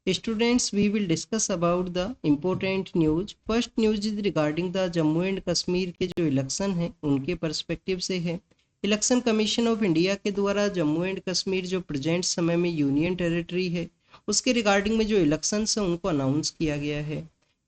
Students, we will discuss about the important news. First news is regarding the Jammu and Kashmir के जो election है उनके perspective से है। इलेक्शन कमीशन ऑफ इंडिया के द्वारा जम्मू एंड कश्मीर जो प्रेजेंट समय में यूनियन टेरिटरी है उसके रिगार्डिंग में जो इलेक्शंस है उनको अनाउंस किया गया है।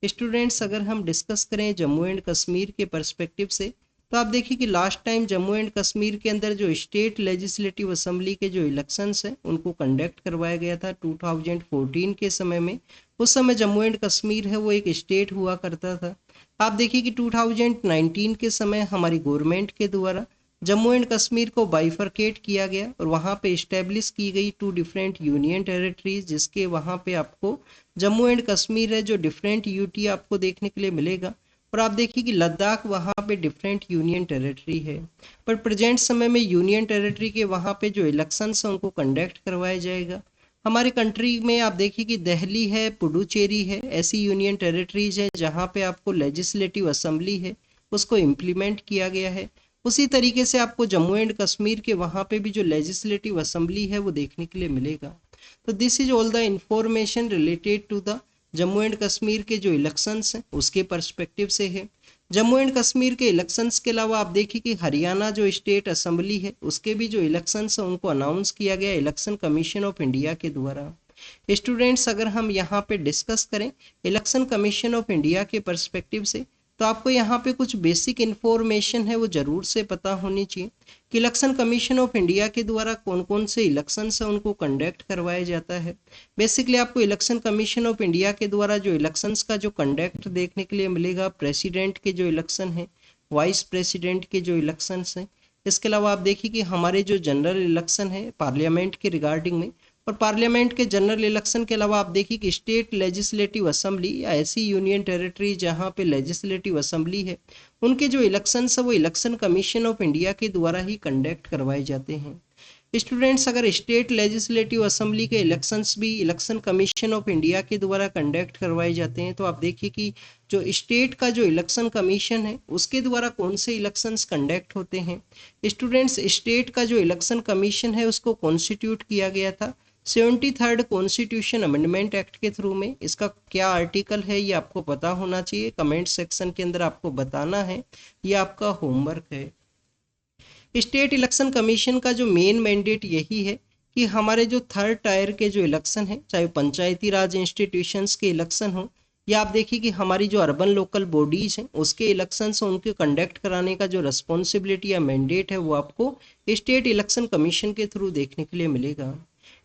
स्टूडेंट्स, अगर हम डिस्कस करें जम्मू एंड कश्मीर के पर्सपेक्टिव से तो आप देखिए कि last time Jammu and Kashmir के अंदर जो स्टेट लेजिस्लेटिव असेंबली के जो इलेक्शंस हैं उनको कंडक्ट करवाया गया था 2014 के समय में। उस समय जम्मू एंड कश्मीर है वो एक स्टेट हुआ करता था। आप देखिए कि 2019 के समय हमारी गवर्नमेंट के द्वारा जम्मू एंड कश्मीर को बाइफरकेट किया गया और वहाँ पे इस्टेब्लिश की गई 2 डिफरेंट यूनियन टेरिटरीज, जिसके वहाँ पे आपको जम्मू एंड कश्मीर है जो डिफरेंट यूटी आपको देखने के लिए मिलेगा। और आप देखिए कि लद्दाख वहाँ पे डिफरेंट यूनियन टेरिटरी है। पर प्रेजेंट समय में यूनियन टेरिटरी के वहाँ पे जो इलेक्शंस हैं उनको कंडक्ट करवाया जाएगा। हमारे कंट्री में आप देखिए कि दिल्ली है, पुडुचेरी है, ऐसी यूनियन टेरिटरीज है जहाँ पे आपको लेजिस्लेटिव असेंबली है उसको इम्प्लीमेंट किया गया है। उसी तरीके से आपको जम्मू एंड कश्मीर के वहाँ पे भी जो लेजिस्लेटिव असेंबली है वो देखने के लिए मिलेगा। तो this is all the information related to the Jammu and Kashmir के जो इलेक्शंस हैं उसके पर्सपेक्टिव से है। जम्मू एंड कश्मीर के इलेक्शंस के अलावा आप देखिए कि हरियाणा जो स्टेट असेंबली है उसके भी जो इलेक्शंस हैं उनको अनाउंस किया गया इलेक्शन कमीशन ऑफ इंडिया के द्वारा। स्टूडेंट्स, अगर हम यहाँ पे डिस्कस करें इलेक्शन कमीशन ऑफ इंडिया के पर्सपेक्टिव से तो आपको यहाँ पे कुछ बेसिक इन्फॉर्मेशन है वो जरूर से पता होनी चाहिए कि इलेक्शन कमीशन ऑफ इंडिया के द्वारा कौन कौन से इलेक्शंस हैं उनको कंडक्ट करवाया जाता है। बेसिकली आपको इलेक्शन कमीशन ऑफ इंडिया के द्वारा जो इलेक्शंस का जो कंडक्ट देखने के लिए मिलेगा, प्रेसिडेंट के जो इलेक्शन है, वाइस प्रेसिडेंट के जो इलेक्शंस हैं, इसके अलावा आप देखिए कि हमारे जो जनरल इलेक्शन है पार्लियामेंट के रिगार्डिंग में, और पार्लियामेंट के जनरल इलेक्शन के अलावा आप देखिए कि स्टेट लेजिस्लेटिव असेंबली या ऐसी यूनियन टेरिटरी जहां पे लेजिस्लेटिव असेंबली है उनके जो इलेक्शंस है वो इलेक्शन कमीशन ऑफ इंडिया के द्वारा ही कंडक्ट करवाए जाते हैं। स्टूडेंट्स, अगर स्टेट लेजिस्लेटिव असेंबली के इलेक्शंस भी इलेक्शन कमीशन ऑफ इंडिया के द्वारा कंडक्ट करवाए जाते हैं तो आप देखिए कि जो स्टेट का जो इलेक्शन कमीशन है उसके द्वारा कौन से इलेक्शंस कंडक्ट होते हैं। स्टूडेंट्स, स्टेट का जो इलेक्शन कमीशन है उसको कॉन्स्टिट्यूट किया गया था 73rd कॉन्स्टिट्यूशन अमेंडमेंट एक्ट के थ्रू में। इसका क्या आर्टिकल है ये आपको पता होना चाहिए, कमेंट सेक्शन के अंदर आपको बताना है, ये आपका होमवर्क है। स्टेट इलेक्शन कमीशन का जो मेन मैंडेट यही है कि हमारे जो 3rd टायर के जो इलेक्शन है, चाहे पंचायती राज इंस्टीट्यूशंस के इलेक्शन हो या आप देखिए कि हमारी जो अर्बन लोकल बॉडीज हैं उसके इलेक्शंस उनके कंडक्ट कराने का जो रिस्पॉन्सिबिलिटी या मैंडेट है वो आपको स्टेट इलेक्शन कमीशन के थ्रू देखने के लिए मिलेगा।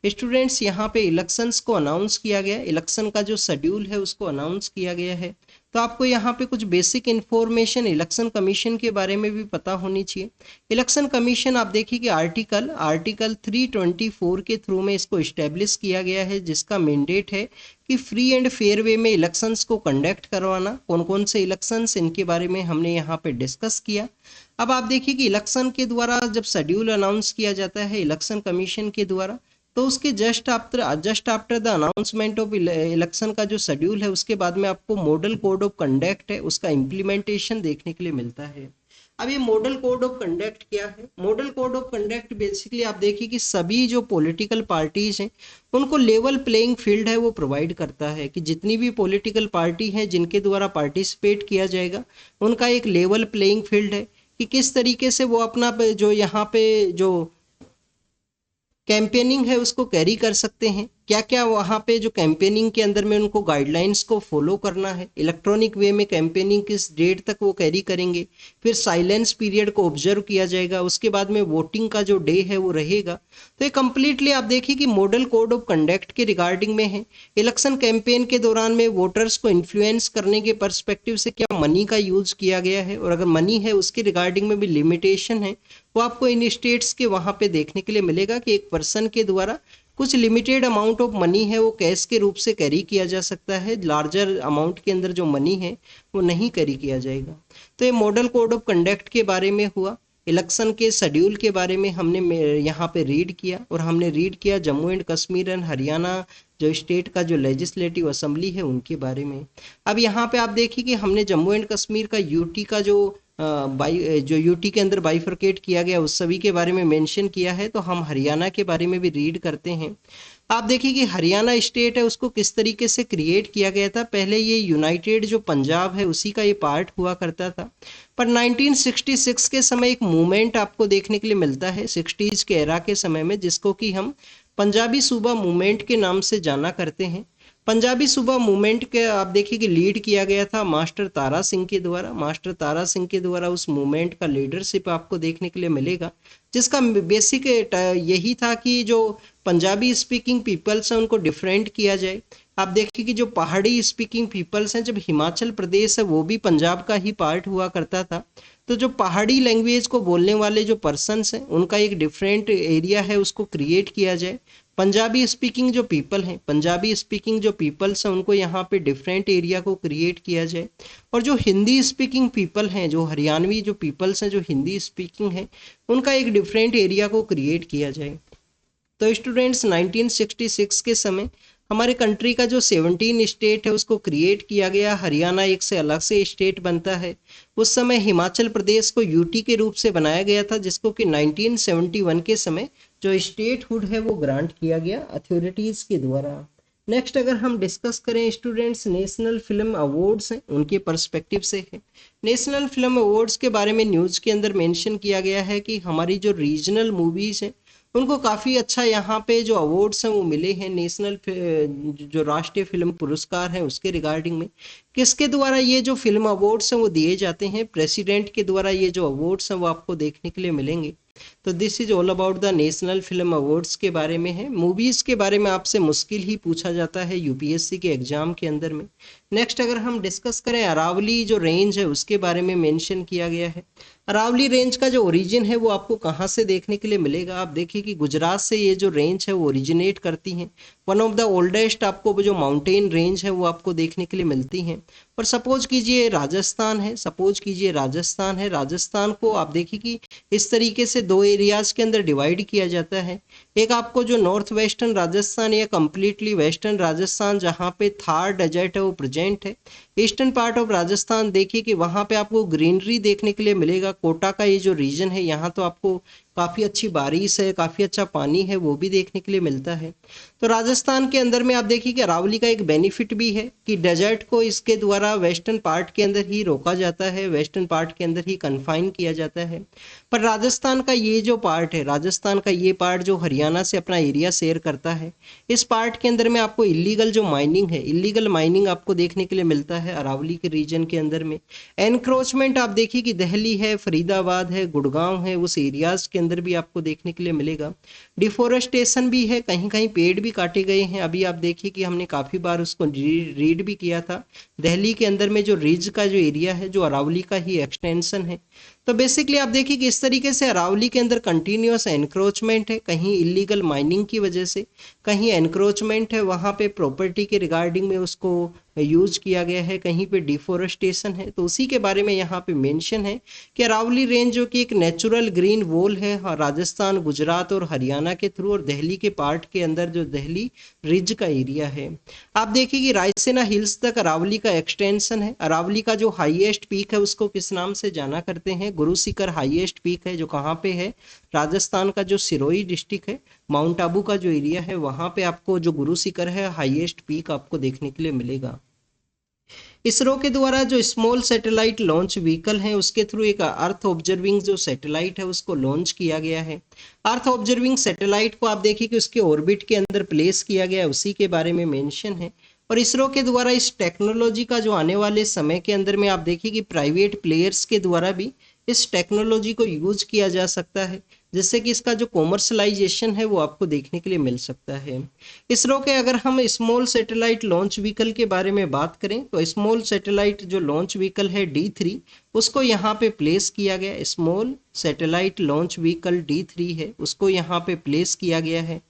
स्टूडेंट्स, यहाँ पे इलेक्शंस को अनाउंस किया गया, इलेक्शन का जो शेड्यूल है उसको अनाउंस किया गया है। तो आपको यहाँ पे कुछ बेसिक इन्फॉर्मेशन इलेक्शन कमीशन के बारे में भी पता होनी चाहिए। इलेक्शन कमीशन आप देखिए कि आर्टिकल 324 के थ्रू में इसको इस्टेब्लिश किया गया है, जिसका मैंडेट है कि फ्री एंड फेयर वे में इलेक्शंस को कंडक्ट करवाना। कौन कौन से इलेक्शंस, इनके बारे में हमने यहाँ पे डिस्कस किया। अब आप देखिए कि इलेक्शन के द्वारा जब शेड्यूल अनाउंस किया जाता है इलेक्शन कमीशन के द्वारा तो उसके just after the announcement of election का जो शेड्यूल है उसके बाद में आपको मॉडल कोड ऑफ कंडक्ट है उसका इम्प्लीमेंटेशन देखने के लिए मिलता है। अब ये मॉडल कोड ऑफ कंडक्ट क्या है? Model code of conduct basically आप देखिए कि सभी जो पॉलिटिकल पार्टीज हैं उनको लेवल प्लेइंग फील्ड है वो प्रोवाइड करता है कि जितनी भी पॉलिटिकल पार्टी है जिनके द्वारा पार्टिसिपेट किया जाएगा उनका एक लेवल प्लेइंग फील्ड है कि किस तरीके से वो अपना जो यहाँ पे जो कैंपेनिंग है उसको कैरी कर सकते हैं, क्या क्या वहाँ पे जो कैंपेनिंग के अंदर में उनको गाइडलाइंस को फॉलो करना है, इलेक्ट्रॉनिक वे में कैंपेनिंग किस डेट तक वो कैरी करेंगे, फिर साइलेंस पीरियड को ऑब्जर्व किया जाएगा, उसके बाद में वोटिंग का जो डे है वो रहेगा। तो ये कंप्लीटली आप देखिए कि मॉडल कोड ऑफ कंडक्ट के रिगार्डिंग में है। इलेक्शन कैंपेन के दौरान में वोटर्स को इन्फ्लुएंस करने के पर्सपेक्टिव से क्या मनी का यूज किया गया है, और अगर मनी है उसके रिगार्डिंग में भी लिमिटेशन है वो आपको इन स्टेट्स के वहां पे देखने के लिए मिलेगा कि एक पर्सन के द्वारा कुछ लिमिटेड अमाउंट ऑफ मनी है वो कैश के रूप से कैरी किया जा सकता है, लार्जर अमाउंट के अंदर जो मनी है वो नहीं कैरी किया जाएगा। तो ये मॉडल कोड ऑफ कंडक्ट के बारे में हुआ। इलेक्शन के शेड्यूल के बारे में हमने यहाँ पे रीड किया, और हमने रीड किया जम्मू एंड कश्मीर एंड हरियाणा जो स्टेट का जो लेजिस्लेटिव असेंबली है उनके बारे में। अब यहाँ पे आप देखिए कि हमने जम्मू एंड कश्मीर का यूटी का जो जो यूटी के अंदर बाइफरकेट किया गया उस सभी के बारे में मेंशन किया है, तो हम हरियाणा के बारे में भी रीड करते हैं। आप देखिए कि हरियाणा स्टेट है उसको किस तरीके से क्रिएट किया गया था। पहले ये यूनाइटेड जो पंजाब है उसी का ये पार्ट हुआ करता था, पर 1966 के समय एक मूवमेंट आपको देखने के लिए मिलता है 60s के एरा के समय में, जिसको कि हम पंजाबी सूबा मूवमेंट के नाम से जाना करते हैं। पंजाबी सूबा मूवमेंट के आप देखिए कि लीड किया गया था मास्टर तारा सिंह के द्वारा। मास्टर तारा सिंह के द्वारा उस मूवमेंट का लीडरशिप आपको देखने के लिए मिलेगा, जिसका बेसिक यही था कि जो पंजाबी स्पीकिंग पीपल्स हैं उनको डिफरेंट किया जाए। आप देखिए कि जो पहाड़ी स्पीकिंग पीपल्स हैं, जब हिमाचल प्रदेश है वो भी पंजाब का ही पार्ट हुआ करता था, तो जो पहाड़ी लैंग्वेज को बोलने वाले जो पर्सन्स हैं उनका एक डिफरेंट एरिया है उसको क्रिएट किया जाए। पंजाबी स्पीकिंग जो पीपल हैं, पंजाबी स्पीकिंग जो पीपल्स हैं उनको यहाँ पे डिफरेंट एरिया को क्रिएट किया जाए। और जो हिंदी स्पीकिंग पीपल हैं, जो हरियाणवी जो पीपल्स हैं जो हिंदी स्पीकिंग है, उनका एक डिफरेंट एरिया को क्रिएट किया जाए। तो स्टूडेंट्स 1966 के समय हमारे कंट्री का जो 17 स्टेट है उसको क्रिएट किया गया। हरियाणा एक से अलग से स्टेट बनता है। उस समय हिमाचल प्रदेश को यूटी के रूप से बनाया गया था, जिसको कि 1971 के समय जो स्टेटहुड है वो ग्रांट किया गया अथॉरिटीज के द्वारा। नेक्स्ट अगर हम डिस्कस करें स्टूडेंट्स, नेशनल फिल्म अवार्ड्स हैं उनके पर्सपेक्टिव से है। नेशनल फिल्म अवार्ड्स के बारे में न्यूज़ के अंदर मेंशन किया गया है कि हमारी जो रीजनल मूवीज हैं उनको काफ़ी अच्छा यहाँ पे जो अवार्ड्स हैं वो मिले हैं। नेशनल जो राष्ट्रीय फिल्म पुरस्कार हैं उसके रिगार्डिंग में किसके द्वारा ये जो फिल्म अवार्ड्स हैं वो दिए जाते हैं, प्रेसिडेंट के द्वारा ये जो अवार्ड्स हैं वो आपको देखने के लिए मिलेंगे। तो this is all about the national film awards के बारे में है। मूवीज के बारे में आपसे मुश्किल ही पूछा जाता है यूपीएससी के एग्जाम के अंदर में। नेक्स्ट अगर हम डिस्कस करें अरावली जो रेंज है उसके बारे में मेंशन किया गया है। अरावली रेंज का जो ओरिजिन है वो आपको कहाँ से देखने के लिए मिलेगा। आप देखिए कि गुजरात से ये जो रेंज है वो ओरिजिनेट करती हैं। वन ऑफ द ओल्डेस्ट आपको जो माउंटेन रेंज है वो आपको देखने के लिए मिलती हैं। और सपोज कीजिए राजस्थान है, सपोज कीजिए राजस्थान है, राजस्थान को आप देखिए कि इस तरीके से दो एरियाज के अंदर डिवाइड किया जाता है। एक आपको जो नॉर्थ वेस्टर्न राजस्थान या कंप्लीटली वेस्टर्न राजस्थान जहाँ पे थार डेजर्ट है वो प्रेजेंट है। ईस्टर्न पार्ट ऑफ राजस्थान देखिए कि वहाँ पे आपको ग्रीनरी देखने के लिए मिलेगा। कोटा का ये जो रीजन है यहाँ तो आपको काफ़ी अच्छी बारिश है, काफ़ी अच्छा पानी है, वो भी देखने के लिए मिलता है। तो राजस्थान के अंदर में आप देखिए कि अरावली का एक बेनिफिट भी है कि डेजर्ट को इसके द्वारा वेस्टर्न पार्ट के अंदर ही रोका जाता है, वेस्टर्न पार्ट के अंदर ही कन्फाइन किया जाता है। पर राजस्थान का ये जो पार्ट है, राजस्थान का ये पार्ट जो हरियाणा से अपना एरिया शेयर करता है, इस पार्ट के अंदर में आपको इलीगल जो माइनिंग है, इलीगल माइनिंग आपको देखने के लिए मिलता है अरावली के रीजन के अंदर में। एनक्रोचमेंट आप देखिए कि दिल्ली है, फरीदाबाद है, गुड़गांव है, उस एरियाज के अंदर भी आपको देखने के लिए मिलेगा। डिफोरेस्टेशन भी है, कहीं कहीं पेड़ भी काटे गए हैं। अभी आप देखिए कि हमने काफ़ी बार उसको रीड भी किया था। दिल्ली के अंदर में जो रिज का जो एरिया है जो अरावली का ही एक्सटेंशन है। तो बेसिकली आप देखिए कि इस तरीके से अरावली के अंदर कंटिन्यूअस एनक्रोचमेंट है, कहीं इलीगल माइनिंग की वजह से, कहीं एनक्रोचमेंट है वहाँ पे प्रॉपर्टी के रिगार्डिंग में उसको यूज किया गया है, कहीं पे डिफोरेस्टेशन है। तो उसी के बारे में यहाँ पे मेंशन है कि अरावली रेंज जो कि एक नेचुरल ग्रीन वॉल है राजस्थान, गुजरात और हरियाणा के थ्रू, और दिल्ली के पार्ट के अंदर जो दिल्ली रिज का एरिया है। आप देखिए कि रायसेना हिल्स तक अरावली का एक्सटेंशन है। अरावली का जो हाईएस्ट पीक है उसको किस नाम से जाना करते हैं, गुरु शिखर हाईएस्ट पीक है, जो कहाँ पे है, राजस्थान का जो सिरोही डिस्ट्रिक्ट है, माउंट आबू का जो एरिया है वहाँ पे आपको जो गुरु शिखर है हाईएस्ट पीक आपको देखने के लिए मिलेगा। इसरो के द्वारा जो स्मॉल सैटेलाइट लॉन्च व्हीकल है उसके थ्रू एक अर्थ ऑब्जर्विंग जो सैटेलाइट है उसको लॉन्च किया गया है। अर्थ ऑब्जर्विंग सैटेलाइट को आप देखिए कि उसके ऑर्बिट के अंदर प्लेस किया गया है, उसी के बारे में मेंशन है। और इसरो के द्वारा इस टेक्नोलॉजी का जो आने वाले समय के अंदर में आप देखिए कि प्राइवेट प्लेयर्स के द्वारा भी इस टेक्नोलॉजी को यूज किया जा सकता है, जिससे कि इसका जो कॉमर्शलाइजेशन है वो आपको देखने के लिए मिल सकता है। इसरो के अगर हम स्मॉल सैटेलाइट लॉन्च व्हीकल के बारे में बात करें तो स्मॉल सैटेलाइट जो लॉन्च व्हीकल है D3 उसको यहाँ पे प्लेस किया गया। Small satellite launch vehicle D3 है उसको यहाँ पे प्लेस किया गया है।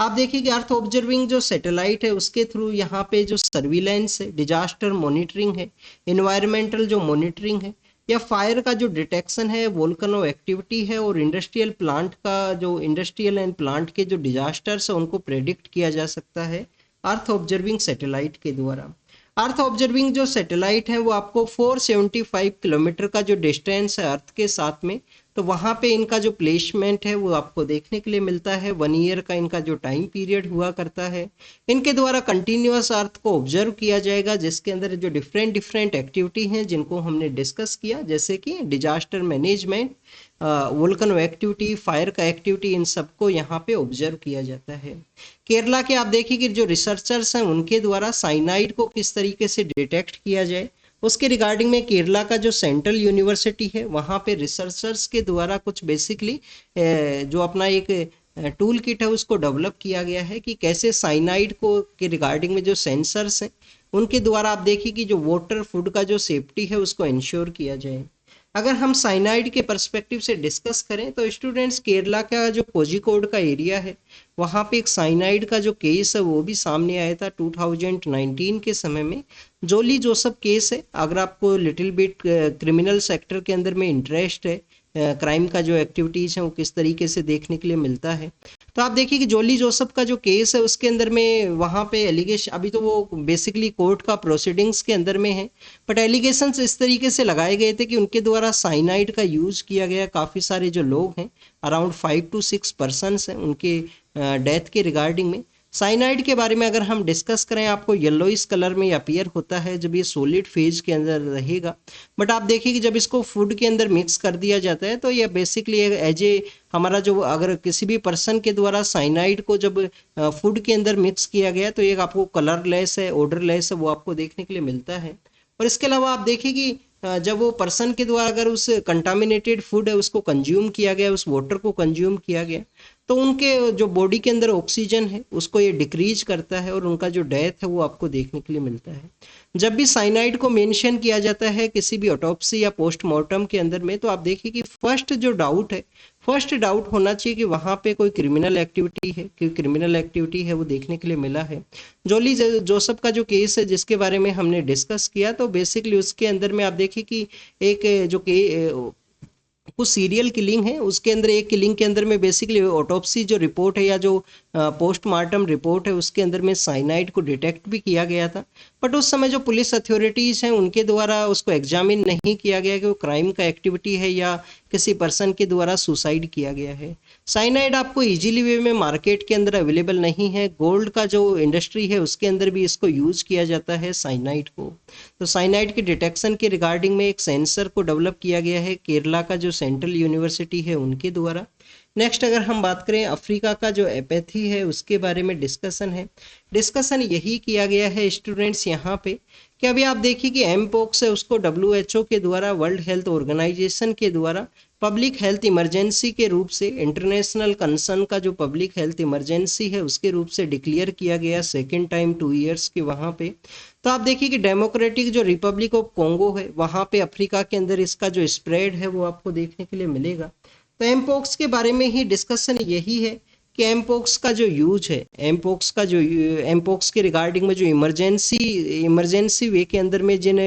आप देखिए कि अर्थ ऑब्जर्विंग जो सैटेलाइट है उसके थ्रू यहाँ पे जो सर्विलेंस है, डिजास्टर मॉनिटरिंग है, इन्वायरमेंटल जो मॉनिटरिंग है, या फायर का जो डिटेक्शन है, वोल्केनो एक्टिविटी है, और इंडस्ट्रियल प्लांट का जो इंडस्ट्रियल एंड प्लांट के जो डिजास्टर्स है उनको प्रेडिक्ट किया जा सकता है अर्थ ऑब्जर्विंग सैटेलाइट के द्वारा। अर्थ ऑब्जर्विंग जो सैटेलाइट है वो आपको 475 किलोमीटर का जो डिस्टेंस है अर्थ के साथ में तो वहाँ पे इनका जो प्लेसमेंट है वो आपको देखने के लिए मिलता है। 1 ईयर का इनका जो टाइम पीरियड हुआ करता है। इनके द्वारा कंटिन्यूअस अर्थ को ऑब्जर्व किया जाएगा, जिसके अंदर जो डिफरेंट डिफरेंट एक्टिविटी हैं जिनको हमने डिस्कस किया, जैसे कि disaster management, volcano activity, fire का एक्टिविटी, इन सबको यहाँ पे ऑब्जर्व किया जाता है। केरला के आप देखिए कि जो रिसर्चर्स हैं उनके द्वारा साइनाइड को किस तरीके से डिटेक्ट किया जाए, उसके रिगार्डिंग में केरला का जो सेंट्रल यूनिवर्सिटी है वहाँ पे रिसर्चर्स के द्वारा कुछ बेसिकली जो अपना एक टूल किट है उसको डेवलप किया गया है कि कैसे साइनाइड को के रिगार्डिंग में जो सेंसर्स हैं उनके द्वारा आप देखिए कि जो वाटर फूड का जो सेफ्टी है उसको इंश्योर किया जाए। अगर हम साइनाइड के पर्सपेक्टिव से डिस्कस करें तो स्टूडेंट्स, केरला का जो कोझिकोड का एरिया है वहाँ पे एक साइनाइड का जो केस है वो भी सामने आया था 2019 के समय में। जोली जोसेफ केस है। अगर आपको लिटिल बिट क्रिमिनल सेक्टर के अंदर में इंटरेस्ट है, क्राइम का जो एक्टिविटीज है वो किस तरीके से देखने के लिए मिलता है, तो आप देखिए कि जोली जोसेफ का जो केस है उसके अंदर में वहाँ पे एलिगेशन, अभी तो वो बेसिकली कोर्ट का प्रोसीडिंग्स के अंदर में है, बट एलिगेशंस इस तरीके से लगाए गए थे कि उनके द्वारा साइनाइड का यूज किया गया। काफ़ी सारे जो लोग हैं, अराउंड 5 to 6 पर्सनस हैं, उनके डेथ के रिगार्डिंग में। साइनाइड के बारे में अगर हम डिस्कस करें, आपको येलोइस कलर में अपीयर होता है जब ये सॉलिड फेज के अंदर रहेगा, बट आप देखिए कि जब इसको फूड के अंदर मिक्स कर दिया जाता है तो ये बेसिकली एज ए हमारा जो, अगर किसी भी पर्सन के द्वारा साइनाइड को जब फूड के अंदर मिक्स किया गया तो ये आपको कलरलेस है, ऑर्डरलेस है, वो आपको देखने के लिए मिलता है। और इसके अलावा आप देखिए कि जब वो पर्सन के द्वारा अगर उस कंटामिनेटेड फूड है उसको कंज्यूम किया गया, उस वाटर को कंज्यूम किया गया, तो उनके जो बॉडी के अंदर ऑक्सीजन है उसको ये डिक्रीज करता है और उनका जो डेथ है वो आपको देखने के लिए मिलता है। जब भी साइनाइड को मेंशन किया जाता है किसी भी ऑटोप्सी या पोस्टमार्टम के अंदर में, तो आप देखिए कि फर्स्ट डाउट होना चाहिए कि वहाँ पे कोई क्रिमिनल एक्टिविटी है, कि क्रिमिनल एक्टिविटी है वो देखने के लिए मिला है। जोली जोसेफ का जो केस है जिसके बारे में हमने डिस्कस किया, तो बेसिकली उसके अंदर में आप देखिए कि एक जो कुछ सीरियल किलिंग है, उसके अंदर एक किलिंग के अंदर में बेसिकली ऑटोप्सी जो रिपोर्ट है या जो पोस्टमार्टम रिपोर्ट है उसके अंदर में साइनाइड को डिटेक्ट भी किया गया था, बट उस समय जो पुलिस अथॉरिटीज हैं उनके द्वारा उसको एग्जामिन नहीं किया गया कि वो क्राइम का एक्टिविटी है या किसी पर्सन के द्वारा सुसाइड किया गया है। साइनाइड आपको इजीली वे में मार्केट के अंदर अवेलेबल नहीं है। गोल्ड का जो इंडस्ट्री है उसके अंदर भी इसको यूज किया जाता है साइनाइड को। तो साइनाइड के डिटेक्शन के रिगार्डिंग में एक सेंसर को डेवलप किया गया है केरला का जो सेंट्रल यूनिवर्सिटी है उनके द्वारा। नेक्स्ट अगर हम बात करें अफ्रीका का जो एपैथी है उसके बारे में डिस्कशन यही किया गया है स्टूडेंट्स यहाँ पे कि अभी आप देखिए कि एमपोक्स है उसको WHO के द्वारा, वर्ल्ड हेल्थ ऑर्गेनाइजेशन के द्वारा पब्लिक हेल्थ इमरजेंसी के रूप से, इंटरनेशनल कंसर्न का जो पब्लिक हेल्थ इमरजेंसी है उसके रूप से डिक्लेयर किया गया सेकेंड टाइम 2 ईयर्स के वहाँ पे। तो आप देखिए कि डेमोक्रेटिक जो रिपब्लिक ऑफ कोंगो है वहाँ पे अफ्रीका के अंदर इसका जो स्प्रेड है वो आपको देखने के लिए मिलेगा। तो एमपोक्स के बारे में ही डिस्कशन यही है कि एमपोक्स का जो यूज है, एमपोक्स के रिगार्डिंग में जो इमरजेंसी वे के अंदर में जिन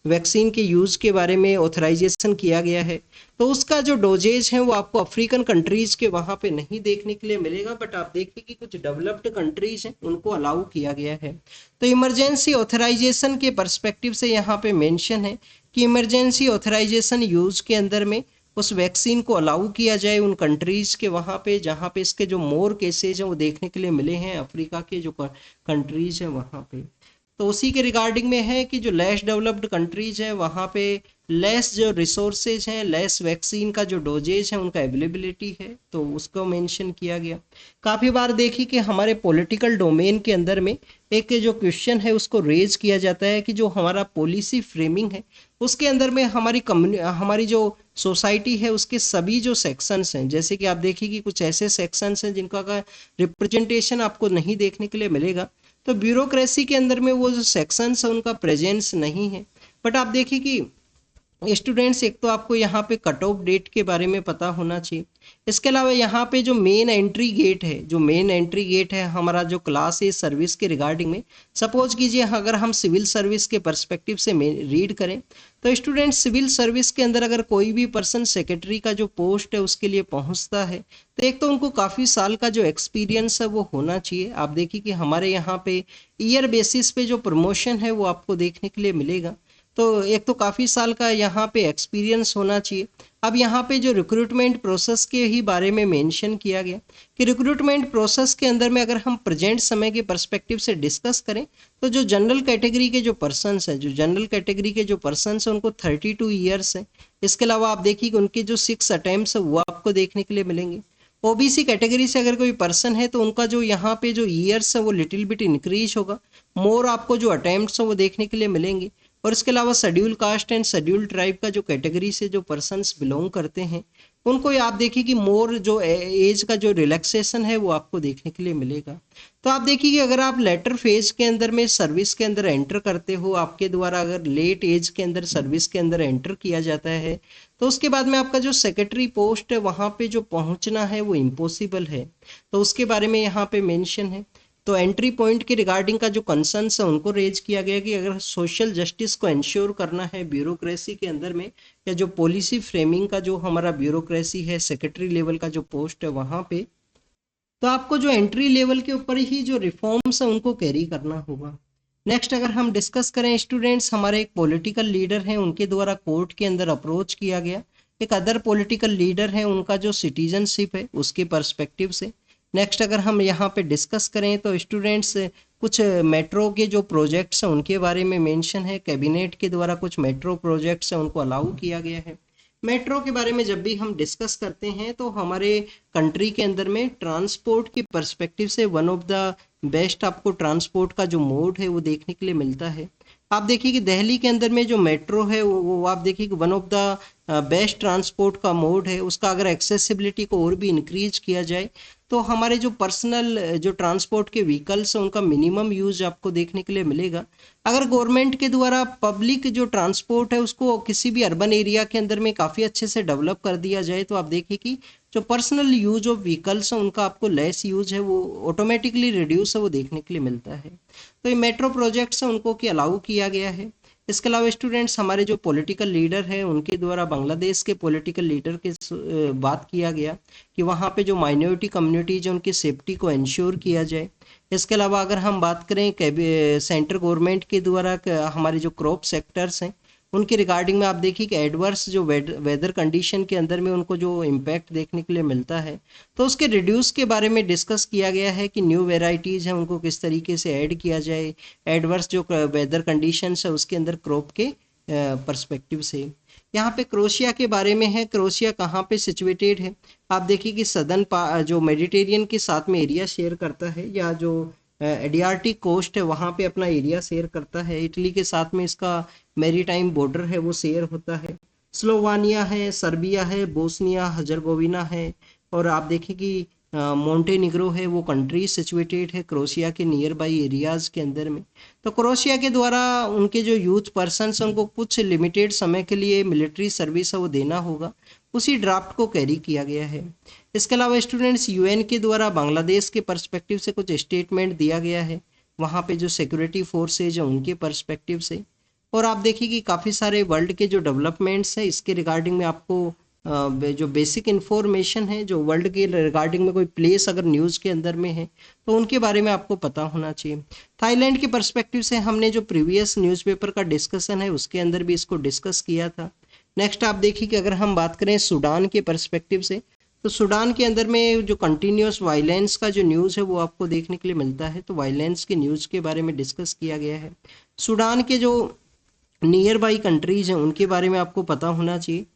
वैक्सीन के यूज के बारे में ऑथराइजेशन किया गया है, तो उसका जो डोजेज है वो आपको अफ्रीकन कंट्रीज के वहाँ पे नहीं देखने के लिए मिलेगा, बट आप देखिए कि कुछ डेवलप्ड कंट्रीज हैं उनको अलाउ किया गया है। तो इमरजेंसी ऑथराइजेशन के पर्सपेक्टिव से यहाँ पे मेंशन है कि इमरजेंसी ऑथराइजेशन यूज के अंदर में उस वैक्सीन को अलाउ किया जाए उन कंट्रीज के वहाँ पे जहाँ पे इसके जो मोर केसेज हैं वो देखने के लिए मिले हैं अफ्रीका के जो कंट्रीज हैं वहाँ पे। तो उसी के रिगार्डिंग में है कि जो लेस डेवलप्ड कंट्रीज है वहाँ पे लेस जो रिसोर्सेज हैं, लेस वैक्सीन का जो डोजेज है उनका अवेलेबिलिटी है, तो उसको मेंशन किया गया। काफ़ी बार देखिए कि हमारे पॉलिटिकल डोमेन के अंदर में एक जो क्वेश्चन है उसको रेज किया जाता है कि जो हमारा पॉलिसी फ्रेमिंग है उसके अंदर में हमारी जो सोसाइटी है उसके सभी जो सेक्शंस हैं, जैसे कि आप देखिए कि कुछ ऐसे सेक्शंस हैं जिनका रिप्रेजेंटेशन आपको नहीं देखने के लिए मिलेगा। तो ब्यूरोक्रेसी के अंदर में वो जो सेक्शंस है उनका प्रेजेंस नहीं है। बट आप देखिए कि स्टूडेंट्स, एक तो आपको यहाँ पे कट ऑफ डेट के बारे में पता होना चाहिए। इसके अलावा यहाँ पे जो मेन एंट्री गेट है हमारा जो क्लास ए सर्विस के रिगार्डिंग में, सपोज कीजिए अगर हम सिविल सर्विस के पर्सपेक्टिव से रीड करें तो स्टूडेंट्स, सिविल सर्विस के अंदर अगर कोई भी पर्सन सेक्रेटरी का जो पोस्ट है उसके लिए पहुँचता है तो एक तो उनको काफ़ी साल का जो एक्सपीरियंस है वो होना चाहिए। आप देखिए कि हमारे यहाँ पे ईयर बेसिस पे जो प्रमोशन है वो आपको देखने के लिए मिलेगा। तो एक तो काफ़ी साल का यहाँ पे एक्सपीरियंस होना चाहिए। अब यहाँ पे जो रिक्रूटमेंट प्रोसेस के ही बारे में मेंशन किया गया कि रिक्रूटमेंट प्रोसेस के अंदर में अगर हम प्रेजेंट समय के पर्सपेक्टिव से डिस्कस करें, तो जो जनरल कैटेगरी के जो पर्सन्स हैं, जो जनरल कैटेगरी के जो पर्सन्स हैं उनको 32 ईयर्स है। इसके अलावा आप देखिए कि उनके जो 6 अटेम्प्ट्स है वो आपको देखने के लिए मिलेंगे। ओबीसी कैटेगरी से अगर कोई पर्सन है तो उनका जो यहाँ पे जो ईयर्स है वो लिटिल बिट इंक्रीज होगा, मोर आपको जो अटेम्प्ट्स है वो देखने के लिए मिलेंगे। और इसके अलावा schedule caste and schedule tribe का जो कैटेगरी से जो पर्सन्स बिलोंग करते हैं उनको आप देखिए कि मोर जो एज का जो रिलैक्सेशन है वो आपको देखने के लिए मिलेगा। तो आप देखिए कि अगर आप लेटर फेज के अंदर में सर्विस के अंदर एंटर करते हो, आपके द्वारा अगर लेट एज के अंदर सर्विस के अंदर एंटर किया जाता है, तो उसके बाद में आपका जो सेक्रेटरी पोस्ट है वहाँ पे जो पहुँचना है वो इम्पॉसिबल है। तो उसके बारे में यहाँ पे मेंशन है। तो एंट्री पॉइंट के रिगार्डिंग का जो कंसर्न्स है उनको रेज किया गया कि अगर सोशल जस्टिस को इंश्योर करना है ब्यूरोक्रेसी के अंदर में, या जो पॉलिसी फ्रेमिंग का जो हमारा ब्यूरोक्रेसी है सेक्रेटरी लेवल का जो पोस्ट है वहाँ पे, तो आपको जो एंट्री लेवल के ऊपर ही जो रिफॉर्म्स है उनको कैरी करना होगा। नेक्स्ट अगर हम डिस्कस करें स्टूडेंट्स, हमारे एक पॉलिटिकल लीडर हैं उनके द्वारा कोर्ट के अंदर अप्रोच किया गया। एक अदर पॉलिटिकल लीडर है उनका जो सिटीजनशिप है उसके पर्सपेक्टिव से। नेक्स्ट अगर हम यहाँ पे डिस्कस करें तो स्टूडेंट्स कुछ मेट्रो के जो प्रोजेक्ट्स हैं उनके बारे में मेंशन है। कैबिनेट के द्वारा कुछ मेट्रो प्रोजेक्ट्स हैं उनको अलाउ किया गया है। मेट्रो के बारे में जब भी हम डिस्कस करते हैं तो हमारे कंट्री के अंदर में ट्रांसपोर्ट के पर्सपेक्टिव से वन ऑफ द बेस्ट आपको ट्रांसपोर्ट का जो मोड है वो देखने के लिए मिलता है। आप देखिए कि दिल्ली के अंदर में जो मेट्रो है वो आप देखिए कि one of the best transport का मोड है। उसका अगर एक्सेसिबिलिटी को और भी इंक्रीज किया जाए तो हमारे जो पर्सनल जो ट्रांसपोर्ट के व्हीकल्स हैं उनका मिनिमम यूज आपको देखने के लिए मिलेगा। अगर गवर्नमेंट के द्वारा पब्लिक जो ट्रांसपोर्ट है उसको किसी भी अर्बन एरिया के अंदर में काफ़ी अच्छे से डेवलप कर दिया जाए तो आप देखिए कि जो पर्सनल यूज ऑफ व्हीकल्स है उनका आपको लेस यूज है वो ऑटोमेटिकली रिड्यूस है वो देखने के लिए मिलता है। तो ये मेट्रो प्रोजेक्ट्स हैं उनको कि अलाउ किया गया है। इसके अलावा स्टूडेंट्स हमारे जो पॉलिटिकल लीडर हैं उनके द्वारा बांग्लादेश के पॉलिटिकल लीडर के बात किया गया कि वहाँ पे जो माइनॉरिटी कम्युनिटीज है उनकी सेफ्टी को इंश्योर किया जाए। इसके अलावा अगर हम बात करें सेंट्रल गवर्नमेंट के द्वारा हमारे जो क्रॉप सेक्टर्स हैं उनके रिगार्डिंग में आप देखिए कि एडवर्स जो वेदर कंडीशन के अंदर में उनको जो इम्पैक्ट देखने के लिए मिलता है तो उसके रिड्यूस के बारे में डिस्कस किया गया है कि न्यू वेराइटीज़ हैं उनको किस तरीके से ऐड किया जाए एडवर्स जो वेदर कंडीशंस है उसके अंदर क्रॉप के पर्सपेक्टिव से। यहाँ पे क्रोशिया के बारे में है। क्रोशिया कहाँ पे सिचुएटेड है, आप देखिए कि सदर्न जो मेडिटेरियन के साथ में एरिया शेयर करता है, या जो एडियार्टिक कोस्ट है वहाँ पे अपना एरिया शेयर करता है। इटली के साथ में इसका मैरीटाइम बॉर्डर है वो शेयर होता है। स्लोवानिया है, सर्बिया है, बोस्निया हर्जेगोविना है, और आप देखिए कि मोंटेनिग्रो है वो कंट्री सिचुएटेड है क्रोशिया के नियर बाई एरियाज के अंदर में। तो क्रोशिया के द्वारा उनके जो यूथ पर्सन्स उनको कुछ लिमिटेड समय के लिए मिलिट्री सर्विस है वो देना होगा, उसी ड्राफ्ट को कैरी किया गया है। इसके अलावा स्टूडेंट्स यूएन के द्वारा बांग्लादेश के पर्सपेक्टिव से कुछ स्टेटमेंट दिया गया है वहाँ पे जो सिक्योरिटी फोर्सेज है उनके पर्सपेक्टिव से। और आप देखिए कि काफ़ी सारे वर्ल्ड के जो डेवलपमेंट्स हैं इसके रिगार्डिंग में आपको जो बेसिक इन्फॉर्मेशन है जो वर्ल्ड के रिगार्डिंग में कोई प्लेस अगर न्यूज़ के अंदर में है तो उनके बारे में आपको पता होना चाहिए। थाईलैंड के पर्सपेक्टिव से हमने जो प्रीवियस न्यूज़पेपर का डिस्कशन है उसके अंदर भी इसको डिस्कस किया था। नेक्स्ट आप देखिए कि अगर हम बात करें सूडान के पर्सपेक्टिव से तो सूडान के अंदर में जो कंटिन्यूस वायलेंस का जो न्यूज़ है वो आपको देखने के लिए मिलता है। तो वायलेंस के न्यूज़ के बारे में डिस्कस किया गया है। सूडान के जो नियर बाई कंट्रीज हैं उनके बारे में आपको पता होना चाहिए।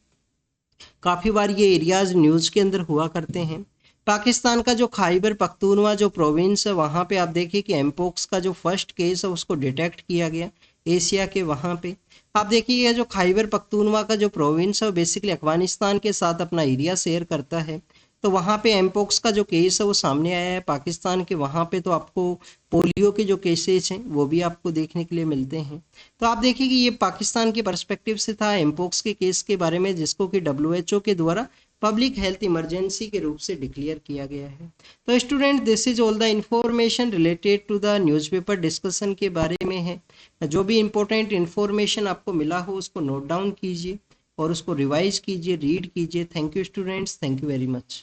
काफ़ी बार ये एरियाज न्यूज़ के अंदर हुआ करते हैं। पाकिस्तान का जो खैबर पख्तूनवा जो प्रोविंस है वहाँ पे आप देखिए कि एमपोक्स का जो फर्स्ट केस है उसको डिटेक्ट किया गया एशिया के वहाँ पे। आप देखिए ये जो खैबर पख्तूनवा का जो प्रोविंस है बेसिकली अफगानिस्तान के साथ अपना एरिया शेयर करता है। तो वहाँ पे एमपोक्स का जो केस है वो सामने आया है पाकिस्तान के वहाँ पे। तो आपको पोलियो के जो केसेस हैं वो भी आपको देखने के लिए मिलते हैं। तो आप देखिए कि ये पाकिस्तान के पर्सपेक्टिव से था एमपोक्स के केस के बारे में जिसको कि WHO के द्वारा पब्लिक हेल्थ इमरजेंसी के रूप से डिक्लेयर किया गया है। तो student this is all the information related to the newspaper discussion के बारे में है। जो भी इंपॉर्टेंट इन्फॉर्मेशन आपको मिला हो उसको नोट डाउन कीजिए और उसको रिवाइज कीजिए, रीड कीजिए। Thank you students, thank you very much.